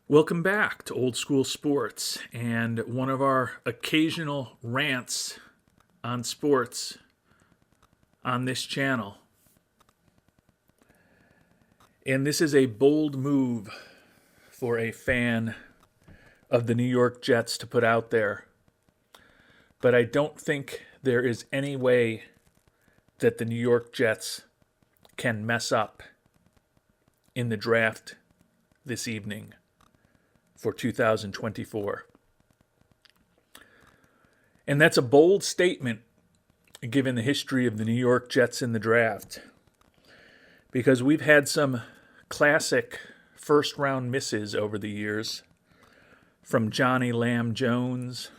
Welcome back to Old School Sports and one of our occasional rants on sports on this channel. And this is a bold move for a fan of the New York Jets to put out there. But I don't think there is any way that the New York Jets can mess up in the draft this evening for 2024. And that's a bold statement given the history of the New York Jets in the draft, because we've had some classic first round misses over the years, from Johnny Lamb Jones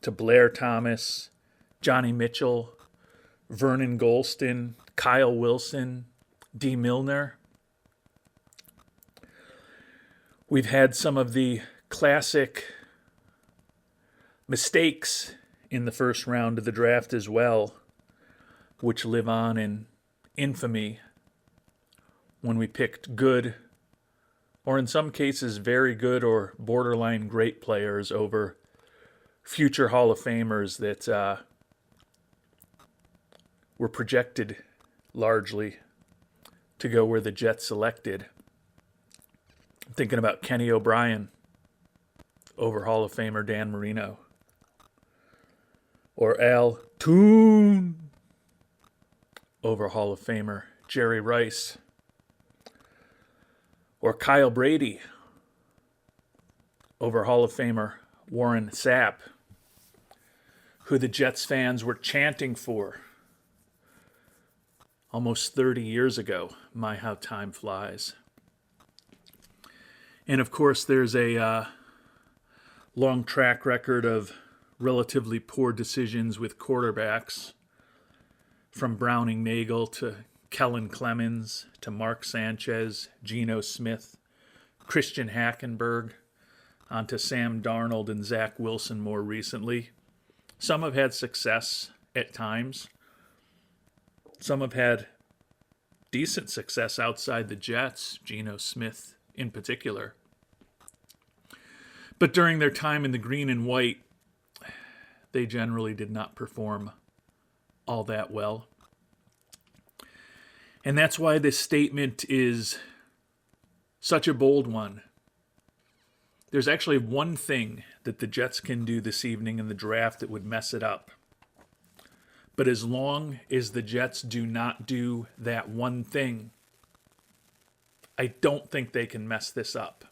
to Blair Thomas, Johnny Mitchell, Vernon Golston, Kyle Wilson, Dee Milner. We've had some of the classic mistakes in the first round of the draft as well, which live on in infamy when we picked good, or in some cases very good or borderline great players over future Hall of Famers that were projected largely to go where the Jets selected. I'm thinking about Kenny O'Brien over Hall of Famer Dan Marino, or Al Toon over Hall of Famer Jerry Rice, or Kyle Brady over Hall of Famer Warren Sapp, who the Jets fans were chanting for almost 30 years ago. My, how time flies. And of course, there's a long track record of relatively poor decisions with quarterbacks, from Browning Nagel to Kellen Clemens to Mark Sanchez, Geno Smith, Christian Hackenberg, onto Sam Darnold and Zach Wilson more recently. Some have had success at times. Some have had decent success outside the Jets, Geno Smith in particular. But during their time in the green and white, they generally did not perform all that well. And that's why this statement is such a bold one. There's actually one thing that the Jets can do this evening in the draft that would mess it up. But as long as the Jets do not do that one thing, I don't think they can mess this up.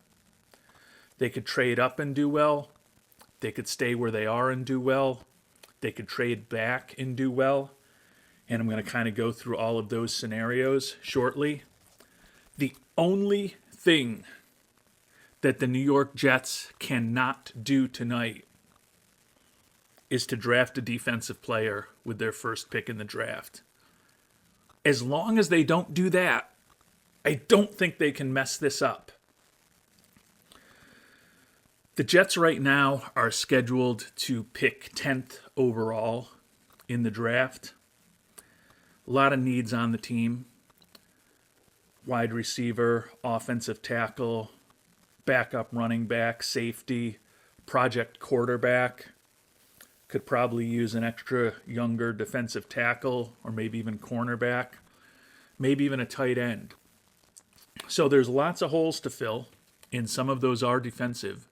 They could trade up and do well. They could stay where they are and do well. They could trade back and do well. And I'm going to kind of go through all of those scenarios shortly. The only thing that the New York Jets cannot do tonight is to draft a defensive player with their first pick in the draft. As long as they don't do that, I don't think they can mess this up. The Jets right now are scheduled to pick 10th overall in the draft. A lot of needs on the team. Wide receiver, offensive tackle, backup running back, safety, project quarterback. Could probably use an extra younger defensive tackle, or maybe even cornerback, maybe even a tight end. So there's lots of holes to fill, and some of those are defensive.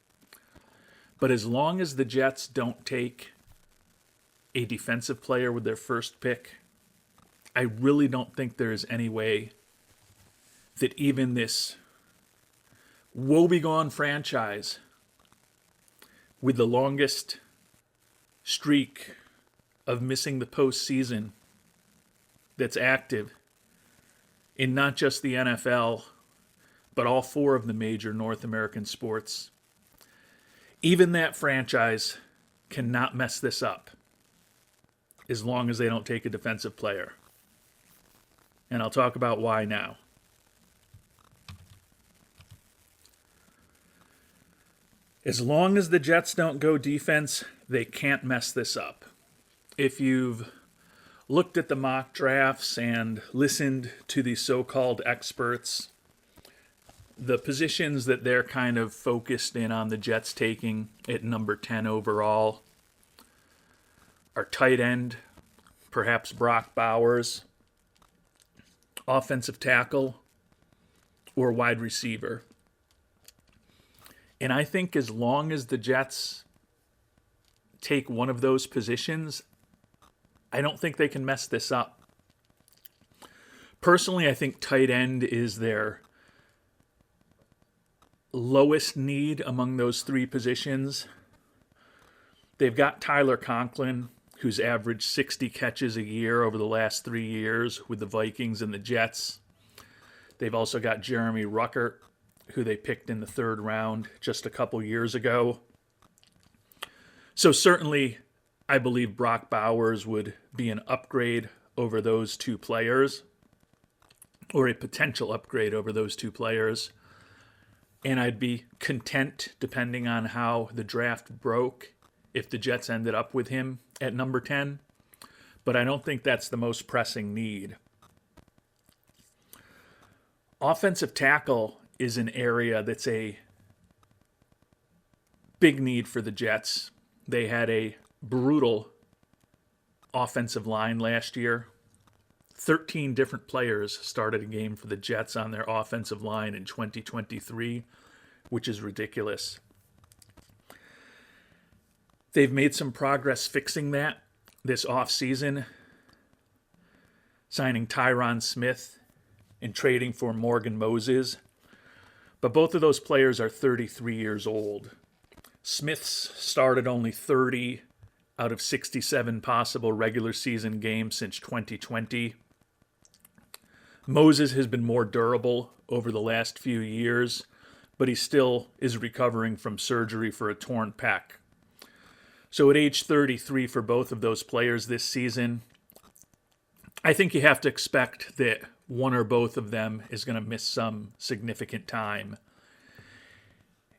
But as long as the Jets don't take a defensive player with their first pick, I really don't think there's any way that even this woebegone franchise with the longest streak of missing the postseason that's active in not just the NFL, but all four of the major North American sports, even that franchise cannot mess this up as long as they don't take a defensive player. And I'll talk about why now. As long as the Jets don't go defense, they can't mess this up. If you've looked at the mock drafts and listened to the so-called experts, the positions that they're kind of focused in on the Jets taking at number 10 overall are tight end, perhaps Brock Bowers, offensive tackle, or wide receiver. And I think as long as the Jets take one of those positions, I don't think they can mess this up. Personally, I think tight end is their lowest need among those three positions. They've got Tyler Conklin, who's averaged 60 catches a year over the last 3 years with the Vikings and the Jets. They've also got Jeremy Ruckert, who they picked in the 3rd round just a couple years ago. So certainly, I believe Brock Bowers would be an upgrade over those two players, or a potential upgrade over those two players. And I'd be content, depending on how the draft broke, if the Jets ended up with him at number 10. But I don't think that's the most pressing need. Offensive tackle is an area that's a big need for the Jets. They had a brutal offensive line last year. 13 different players started a game for the Jets on their offensive line in 2023, which is ridiculous. They've made some progress fixing that this offseason, signing Tyron Smith and trading for Morgan Moses. But both of those players are 33 years old. Smith's started only 30 out of 67 possible regular season games since 2020. Moses has been more durable over the last few years, but he still is recovering from surgery for a torn pec. So at age 33 for both of those players this season, I think you have to expect that one or both of them is going to miss some significant time.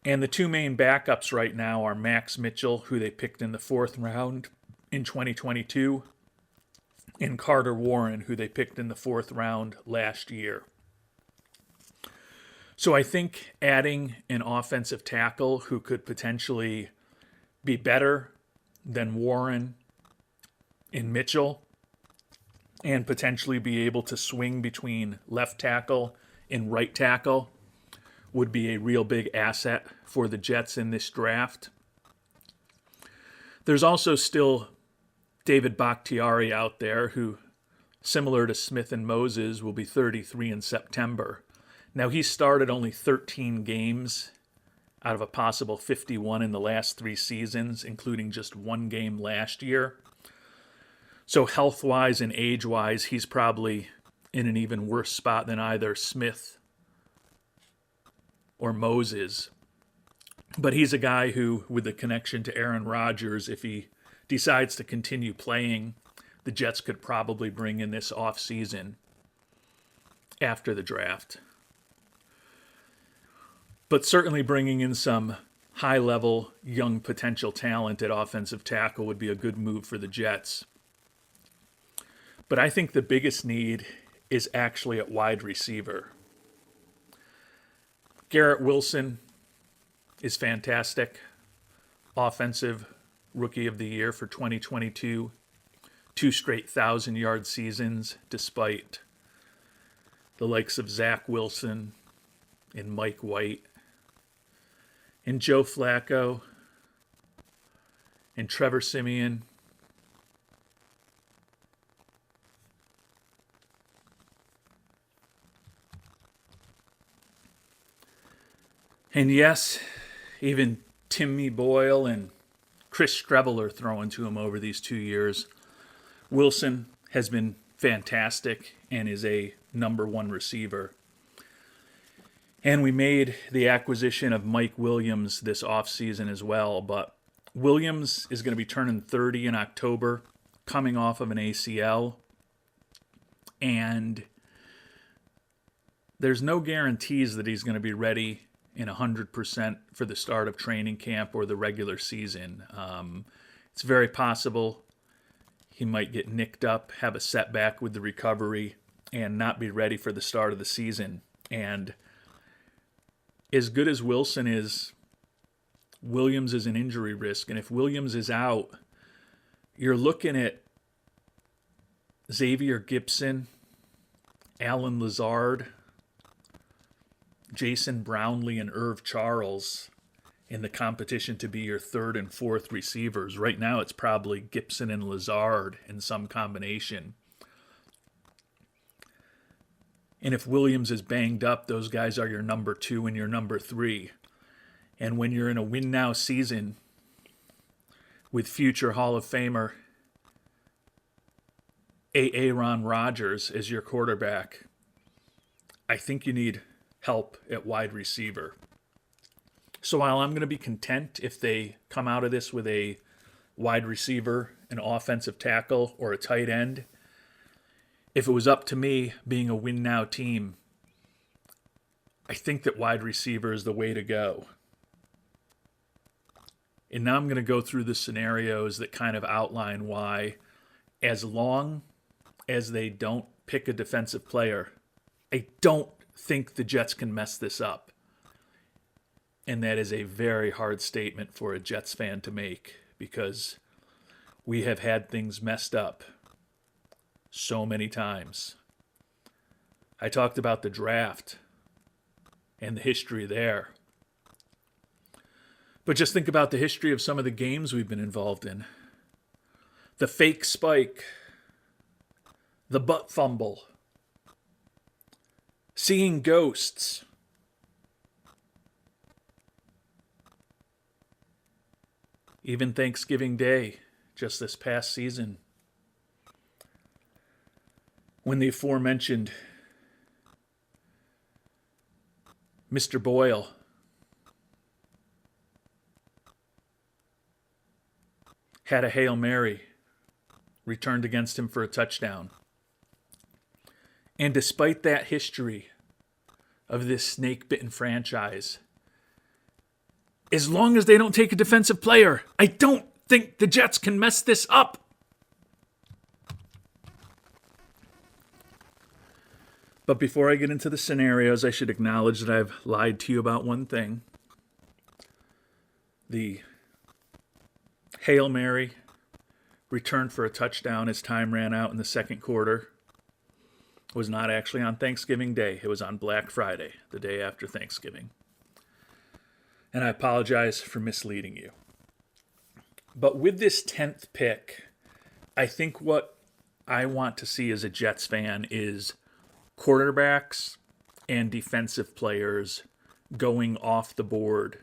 And the two main backups right now are Max Mitchell, who they picked in the 4th round in 2022, and Carter Warren, who they picked in the 4th round last year. So I think adding an offensive tackle who could potentially be better than Warren and Mitchell, and potentially be able to swing between left tackle and right tackle, would be a real big asset for the Jets in this draft. There's also still David Bakhtiari out there who, similar to Smith and Moses, will be 33 in September. Now, he started only 13 games out of a possible 51 in the last 3 seasons, including just 1 game last year. So health-wise and age-wise, he's probably in an even worse spot than either Smith or Moses. But he's a guy who, with the connection to Aaron Rodgers, if he decides to continue playing, the Jets could probably bring in this offseason after the draft. But certainly bringing in some high-level, young potential talent at offensive tackle would be a good move for the Jets. But I think the biggest need is actually at wide receiver. Garrett Wilson is fantastic. Offensive Rookie of the Year for 2022. 2 straight 1,000-yard seasons, despite the likes of Zach Wilson and Mike White and Joe Flacco and Trevor Siemian. And yes, even Timmy Boyle and Chris Streveler throwing to him over these 2 years. Wilson has been fantastic and is a number 1 receiver. And we made the acquisition of Mike Williams this offseason as well. But Williams is going to be turning 30 in October, coming off of an ACL. And there's no guarantees that he's going to be ready in 100% for the start of training camp or the regular season. It's very possible he might get nicked up, have a setback with the recovery, and not be ready for the start of the season. And as good as Wilson is, Williams is an injury risk. And if Williams is out, you're looking at Xavier Gibson, Alan Lazard, Jason Brownlee, and Irv Charles in the competition to be your third and fourth receivers. Right now, it's probably Gibson and Lazard in some combination. And if Williams is banged up, those guys are your number 2 and your number 3. And when you're in a win-now season with future Hall of Famer Aaron Rodgers as your quarterback, I think you need help at wide receiver. So while I'm going to be content if they come out of this with a wide receiver, an offensive tackle, or a tight end, if it was up to me, being a win-now team, I think that wide receiver is the way to go. And now I'm going to go through the scenarios that kind of outline why, as long as they don't pick a defensive player, I don't think the Jets can mess this up. And that is a very hard statement for a Jets fan to make, because we have had things messed up so many times. I talked about the draft and the history there. But just think about the history of some of the games we've been involved in. The fake spike, the butt fumble, seeing ghosts, even Thanksgiving Day, just this past season, when the aforementioned Mr. Boyle had a Hail Mary returned against him for a touchdown. And despite that history of this snake-bitten franchise, as long as they don't take a defensive player, I don't think the Jets can mess this up. But before I get into the scenarios, I should acknowledge that I've lied to you about one thing. The Hail Mary returned for a touchdown as time ran out in the second quarter was not actually on Thanksgiving Day. It was on Black Friday, the day after Thanksgiving. And I apologize for misleading you. But with this 10th pick, I think what I want to see as a Jets fan is quarterbacks and defensive players going off the board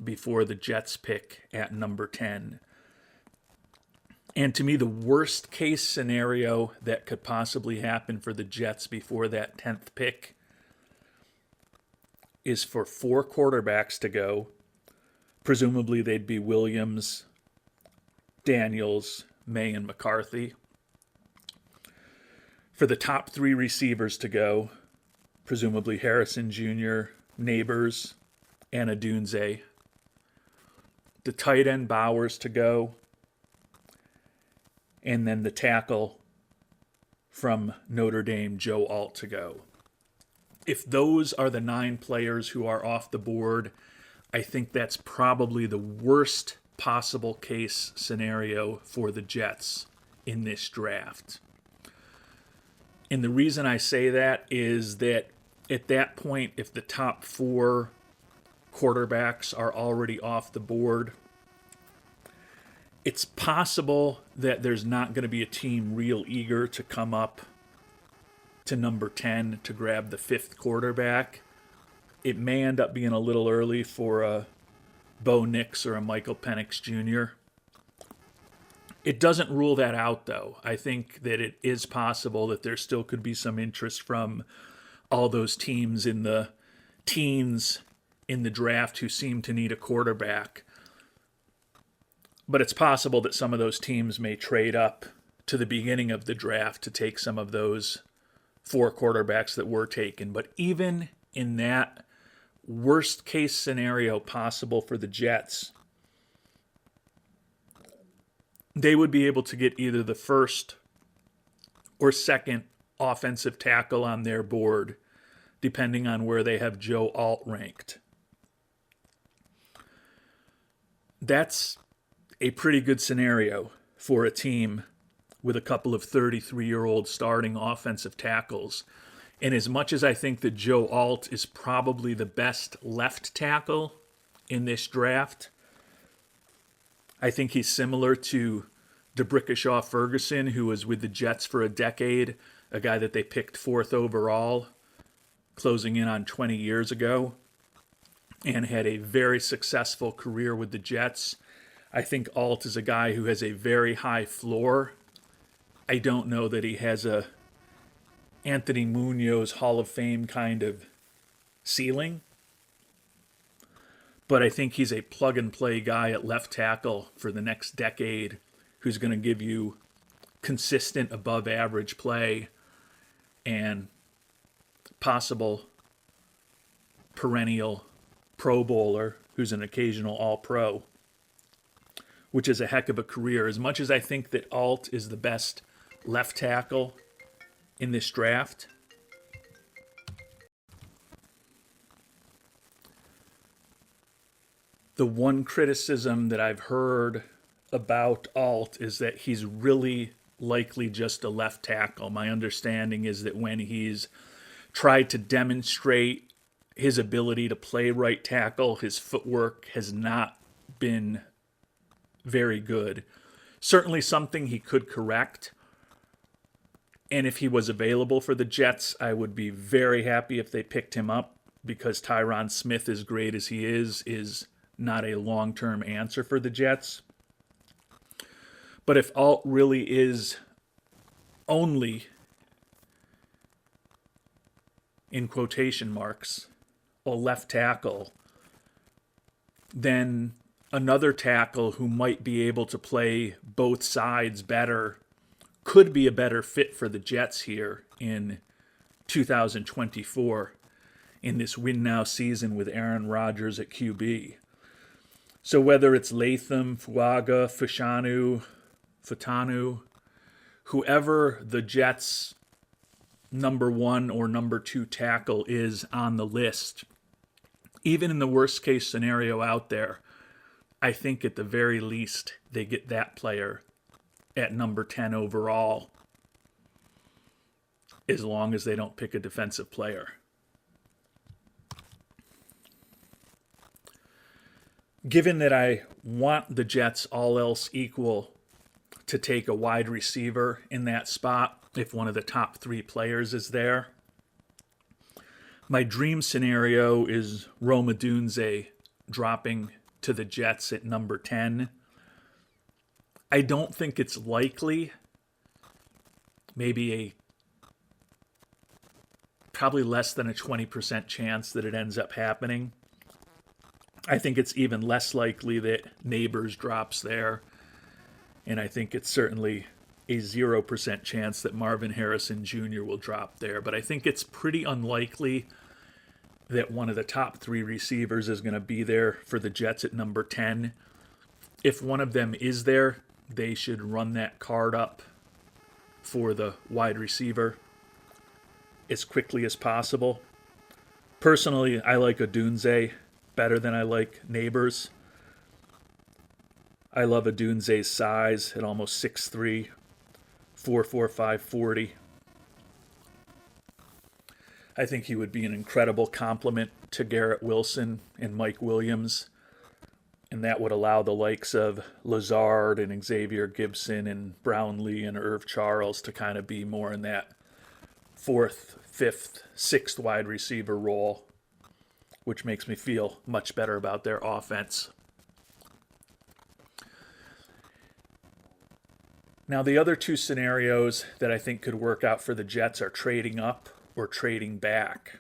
before the Jets pick at number 10. And to me, the worst case scenario that could possibly happen for the Jets before that 10th pick is for 4 quarterbacks to go. Presumably they'd be Williams, Daniels, May, and McCarthy. For the top 3 receivers to go, presumably Harrison Jr., Neighbors, and Odunze. The tight end Bowers to go. And then the tackle from Notre Dame, Joe Alt, to go. If those are the 9 players who are off the board, I think that's probably the worst possible case scenario for the Jets in this draft. And the reason I say that is that at that point, if the top 4 quarterbacks are already off the board, it's possible that there's not going to be a team real eager to come up to number 10 to grab the 5th quarterback. It may end up being a little early for a Bo Nix or a Michael Penix Jr. It doesn't rule that out, though. I think that it is possible that there still could be some interest from all those teams in the teens in the draft who seem to need a quarterback. But it's possible that some of those teams may trade up to the beginning of the draft to take some of those 4 quarterbacks that were taken. But even in that worst case scenario possible for the Jets, they would be able to get either the first or second offensive tackle on their board, depending on where they have Joe Alt ranked. that's a pretty good scenario for a team with a couple of 33-year-old starting offensive tackles. And as much as I think that Joe Alt is probably the best left tackle in this draft, I think he's similar to DeBrickashaw Ferguson, who was with the Jets for a decade, a guy that they picked 4th overall, closing in on 20 years ago, and had a very successful career with the Jets. I think Alt is a guy who has a very high floor. I don't know that he has a Anthony Munoz Hall of Fame kind of ceiling, but I think he's a plug-and-play guy at left tackle for the next decade who's going to give you consistent above-average play and possible perennial Pro Bowler who's an occasional All-Pro, which is a heck of a career. As much as I think that Alt is the best left tackle in this draft, the one criticism that I've heard about Alt is that he's really likely just a left tackle. My understanding is that when he's tried to demonstrate his ability to play right tackle, his footwork has not been very good. Certainly something he could correct. And if he was available for the Jets, I would be very happy if they picked him up, because Tyron Smith, as great as he is not a long-term answer for the Jets. But if Alt really is only, in quotation marks, a left tackle, then another tackle who might be able to play both sides better could be a better fit for the Jets here in 2024 in this win now season with Aaron Rodgers at QB. So whether it's Latham, Fuaga, Fatanu, whoever the Jets' number 1 or number 2 tackle is on the list, even in the worst case scenario out there, I think at the very least they get that player at number 10 overall, as long as they don't pick a defensive player. Given that I want the Jets, all else equal, to take a wide receiver in that spot if one of the top 3 players is there, my dream scenario is Rome Odunze dropping to the Jets at number 10. I don't think it's likely. Maybe probably less than a 20% chance that it ends up happening. I think it's even less likely that Neighbors drops there. And I think it's certainly a 0% chance that Marvin Harrison Jr. will drop there. But I think it's pretty unlikely that one of the top 3 receivers is going to be there for the Jets at number 10. If one of them is there, they should run that card up for the wide receiver as quickly as possible. Personally, I like Odunze better than I like Neighbors. I love Odunze's size at almost 6'3", 4.45 40. I think he would be an incredible complement to Garrett Wilson and Mike Williams, and that would allow the likes of Lazard and Xavier Gibson and Brownlee and Irv Charles to kind of be more in that 4th, 5th, 6th wide receiver role, which makes me feel much better about their offense. Now, the other 2 scenarios that I think could work out for the Jets are trading up or trading back.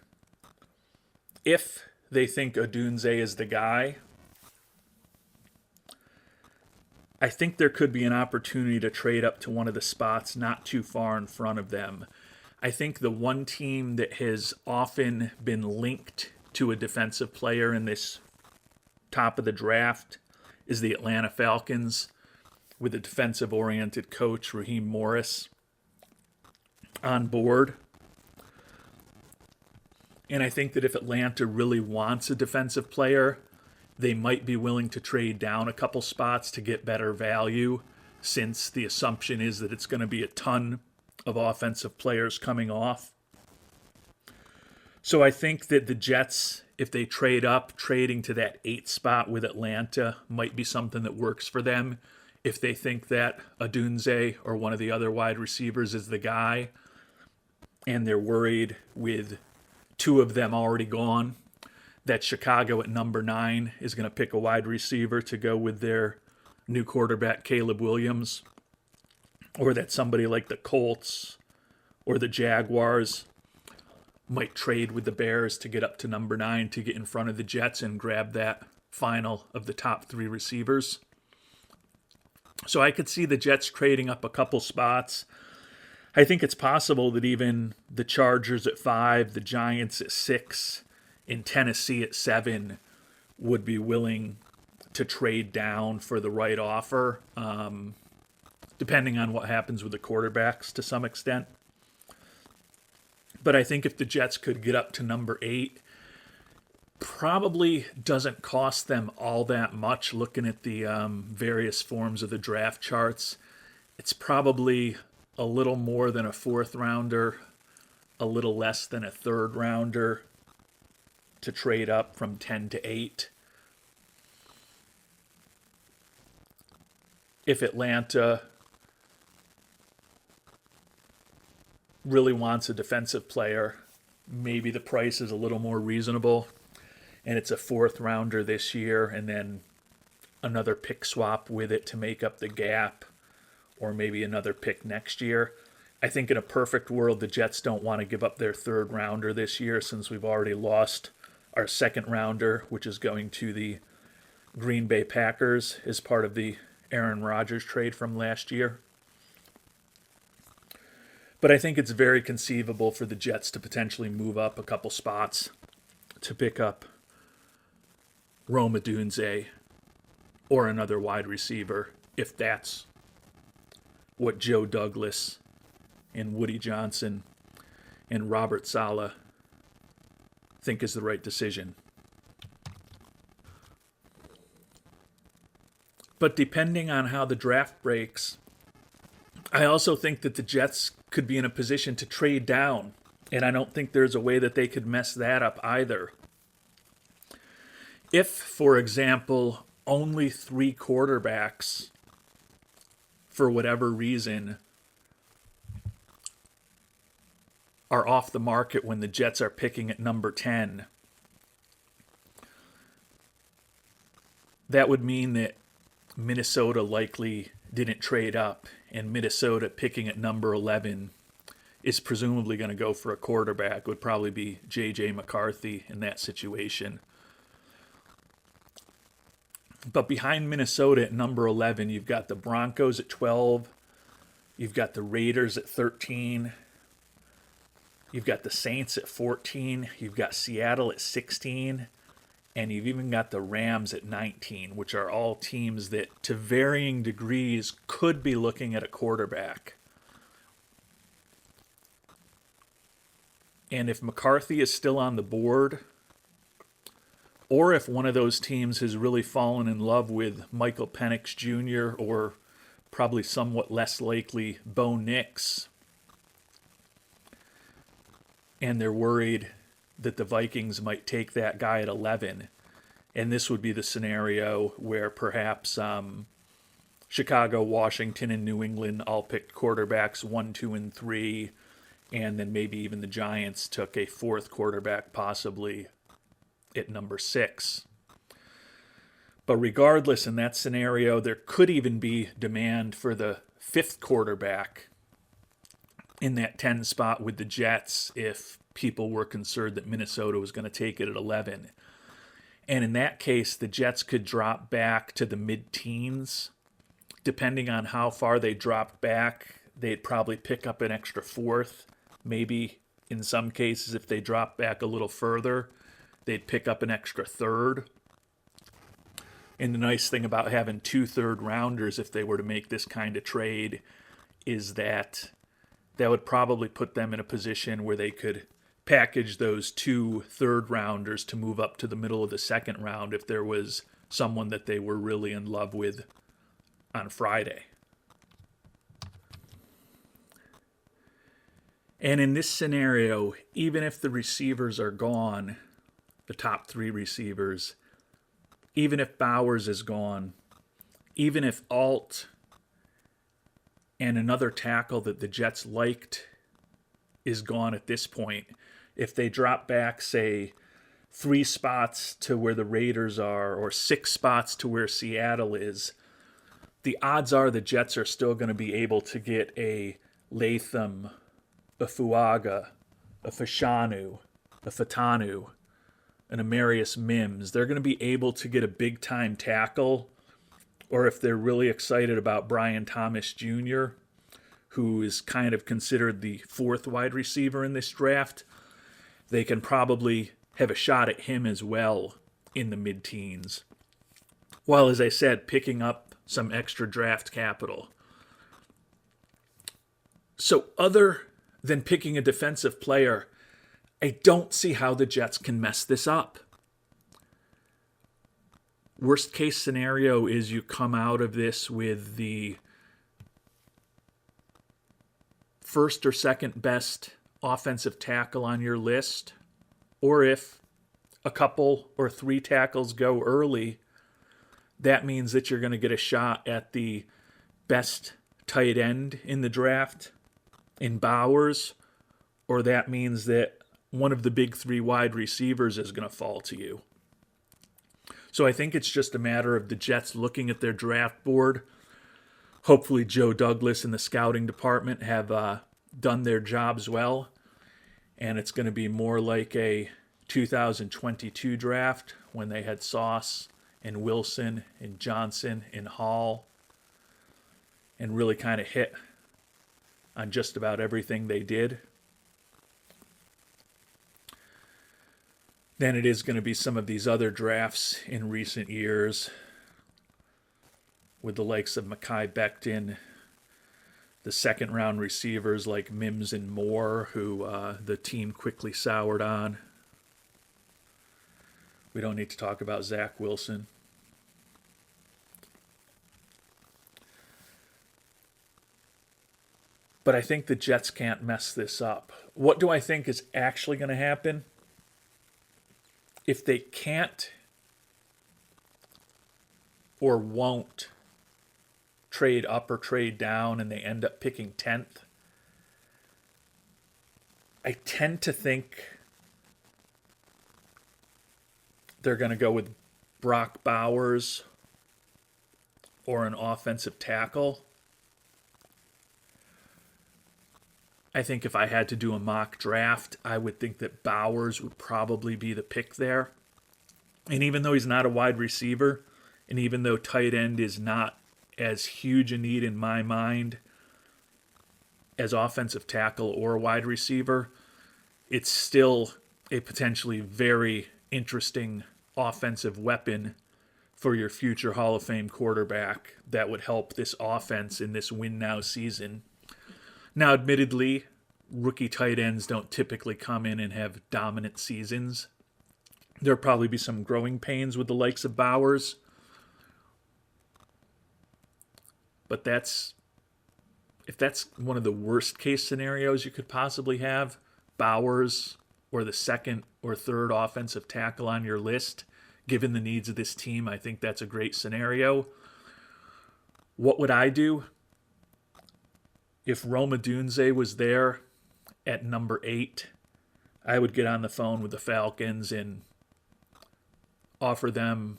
If they think Odunze is the guy, I think there could be an opportunity to trade up to one of the spots not too far in front of them. I think the one team that has often been linked to a defensive player in this top of the draft is the Atlanta Falcons, with a defensive-oriented coach, Raheem Morris, on board. And I think that if Atlanta really wants a defensive player, they might be willing to trade down a couple spots to get better value, since the assumption is that it's going to be a ton of offensive players coming off. So I think that the Jets, if they trade up, trading to that 8 spot with Atlanta might be something that works for them. If they think that Odunze or one of the other wide receivers is the guy, and they're worried with 2 of them already gone, that Chicago at number 9 is going to pick a wide receiver to go with their new quarterback, Caleb Williams, or that somebody like the Colts or the Jaguars might trade with the Bears to get up to number 9 to get in front of the Jets and grab that final of the top 3 receivers. So I could see the Jets trading up a couple spots. I think it's possible that even the Chargers at 5, the Giants at 6, and Tennessee at 7 would be willing to trade down for the right offer, depending on what happens with the quarterbacks to some extent. But I think if the Jets could get up to number 8, probably doesn't cost them all that much looking at the various forms of the draft charts. It's probably a little more than a 4th rounder, a little less than a 3rd rounder to trade up from 10 to 8. If Atlanta really wants a defensive player, maybe the price is a little more reasonable, and it's a 4th rounder this year and then another pick swap with it to make up the gap, or maybe another pick next year. I think in a perfect world, the Jets don't want to give up their 3rd rounder this year, since we've already lost our 2nd rounder, which is going to the Green Bay Packers as part of the Aaron Rodgers trade from last year. But I think it's very conceivable for the Jets to potentially move up a couple spots to pick up Rome Odunze or another wide receiver, if that's what Joe Douglas and Woody Johnson and Robert Saleh think is the right decision. But depending on how the draft breaks, I also think that the Jets could be in a position to trade down, and I don't think there's a way that they could mess that up either. If, for example, only 3 quarterbacks, for whatever reason, are off the market when the Jets are picking at number 10, that would mean that Minnesota likely didn't trade up, and Minnesota picking at number 11 is presumably going to go for a quarterback. It would probably be J.J. McCarthy in that situation. But behind Minnesota at number 11, you've got the Broncos at 12, you've got the Raiders at 13, you've got the Saints at 14, you've got Seattle at 16, and you've even got the Rams at 19, which are all teams that, to varying degrees, could be looking at a quarterback. And if McCarthy is still on the board, or if one of those teams has really fallen in love with Michael Penix Jr., or probably somewhat less likely Bo Nix, and they're worried that the Vikings might take that guy at 11, and this would be the scenario where perhaps Chicago, Washington, and New England all picked quarterbacks 1, 2, and 3, and then maybe even the Giants took a 4th quarterback possibly at number 6. But regardless, in that scenario, there could even be demand for the 5th quarterback in that 10 spot with the Jets if people were concerned that Minnesota was going to take it at 11. And in that case, the Jets could drop back to the mid-teens. Depending on how far they dropped back, they'd probably pick up an extra 4th. Maybe in some cases, if they drop back a little further, they'd pick up an extra 3rd. And the nice thing about having 2 third-rounders, if they were to make this kind of trade, is that that would probably put them in a position where they could package those 2 third-rounders to move up to the middle of the second round if there was someone that they were really in love with on Friday. And in this scenario, even if the receivers are gone, the top 3 receivers, even if Bowers is gone, even if Alt and another tackle that the Jets liked is gone at this point, if they drop back, say, 3 spots to where the Raiders are or 6 spots to where Seattle is, the odds are the Jets are still going to be able to get a Latham, a Fuaga, a Fashanu, a Fatanu, an Amarius Mims. They're going to be able to get a big-time tackle, or if they're really excited about Brian Thomas Jr., who is kind of considered the 4th wide receiver in this draft, they can probably have a shot at him as well in the mid-teens. While, as I said, picking up some extra draft capital. So other than picking a defensive player, I don't see how the Jets can mess this up. Worst case scenario is you come out of this with the first or second best offensive tackle on your list, or if a couple or 3 tackles go early, that means that you're going to get a shot at the best tight end in the draft in Bowers, or that means that one of the big 3 wide receivers is going to fall to you. So I think it's just a matter of the Jets looking at their draft board. Hopefully Joe Douglas and the scouting department have done their jobs well, and it's going to be more like a 2022 draft when they had Sauce and Wilson and Johnson and Hall and really kind of hit on just about everything they did. Than it is going to be some of these other drafts in recent years with the likes of Mekhi Becton, the second-round receivers like Mims and Moore, who the team quickly soured on. We don't need to talk about Zach Wilson. But I think the Jets can't mess this up. What do I think is actually going to happen? If they can't or won't trade up or trade down and they end up picking 10th, I tend to think they're going to go with Brock Bowers or an offensive tackle. I think if I had to do a mock draft, I would think that Bowers would probably be the pick there. And even though he's not a wide receiver, and even though tight end is not as huge a need in my mind as offensive tackle or wide receiver, it's still a potentially very interesting offensive weapon for your future Hall of Fame quarterback that would help this offense in this win now season. Now, admittedly, rookie tight ends don't typically come in and have dominant seasons. There'll probably be some growing pains with the likes of Bowers. But if that's one of the worst case scenarios you could possibly have, Bowers or the second or third offensive tackle on your list, given the needs of this team, I think that's a great scenario. What would I do? If Rome Odunze was there at number 8, I would get on the phone with the Falcons and offer them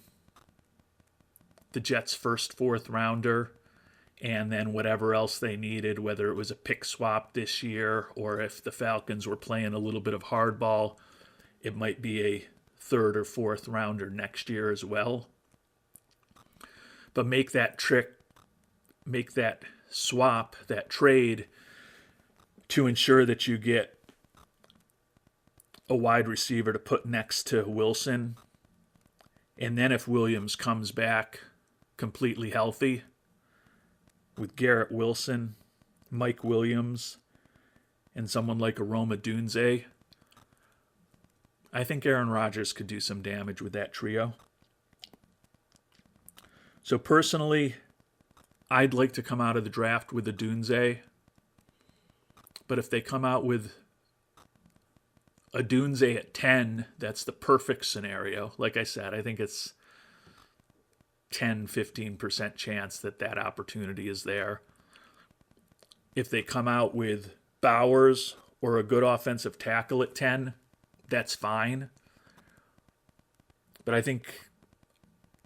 the Jets' first 4th rounder and then whatever else they needed, whether it was a pick swap this year or if the Falcons were playing a little bit of hardball, it might be a 3rd or 4th rounder next year as well. But make that swap, that trade, to ensure that you get a wide receiver to put next to Wilson. And then if Williams comes back completely healthy with Garrett Wilson, Mike Williams, and someone like a Rome Odunze, I think Aaron Rodgers could do some damage with that trio. So personally, I'd like to come out of the draft with a Dunze. But if they come out with a Dunze at 10, that's the perfect scenario. Like I said, I think it's 10-15% chance that that opportunity is there. If they come out with Bowers or a good offensive tackle at 10, that's fine. But I think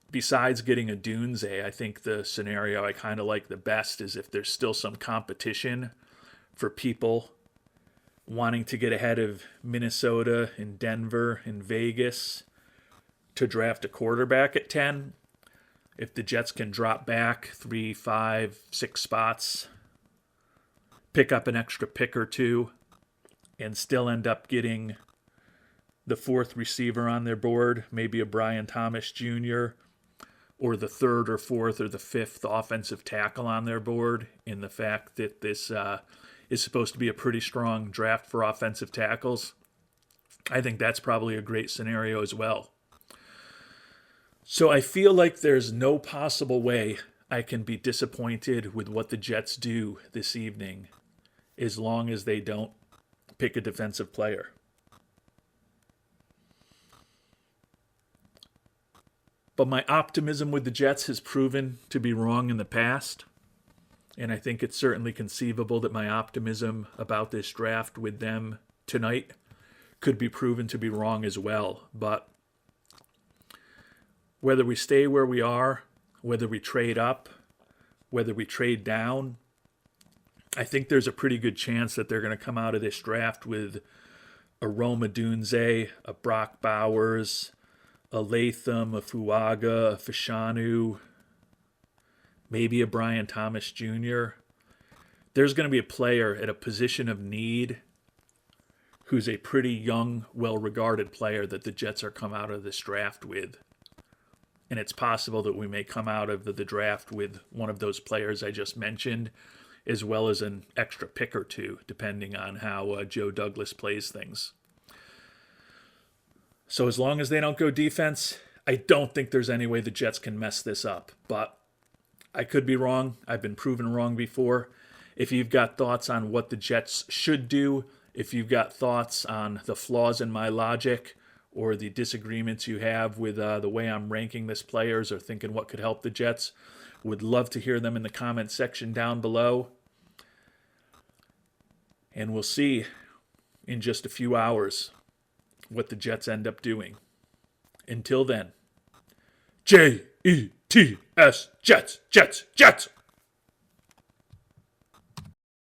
besides getting a Dunze, I think the scenario I kind of like the best is if there's still some competition for people wanting to get ahead of Minnesota and Denver and Vegas to draft a quarterback at 10. If the Jets can drop back 3, 5, 6 spots, pick up an extra pick or two, and still end up getting the 4th receiver on their board, maybe a Brian Thomas Jr., or the 3rd or 4th or the 5th offensive tackle on their board, in the fact that this is supposed to be a pretty strong draft for offensive tackles, I think that's probably a great scenario as well. So I feel like there's no possible way I can be disappointed with what the Jets do this evening as long as they don't pick a defensive player. But my optimism with the Jets has proven to be wrong in the past. And I think it's certainly conceivable that my optimism about this draft with them tonight could be proven to be wrong as well. But whether we stay where we are, whether we trade up, whether we trade down, I think there's a pretty good chance that they're going to come out of this draft with a Rome Odunze, a Brock Bowers, a Latham, a Fuaga, a Fashanu, maybe a Brian Thomas Jr. There's going to be a player at a position of need who's a pretty young, well-regarded player that the Jets are come out of this draft with. And it's possible that we may come out of the draft with one of those players I just mentioned, as well as an extra pick or two, depending on how Joe Douglas plays things. So as long as they don't go defense, I don't think there's any way the Jets can mess this up. But I could be wrong. I've been proven wrong before. If you've got thoughts on what the Jets should do, if you've got thoughts on the flaws in my logic or the disagreements you have with the way I'm ranking this players or thinking what could help the Jets, would love to hear them in the comment section down below. And we'll see in just a few hours what the Jets end up doing. Until then, Jets, Jets, Jets, Jets.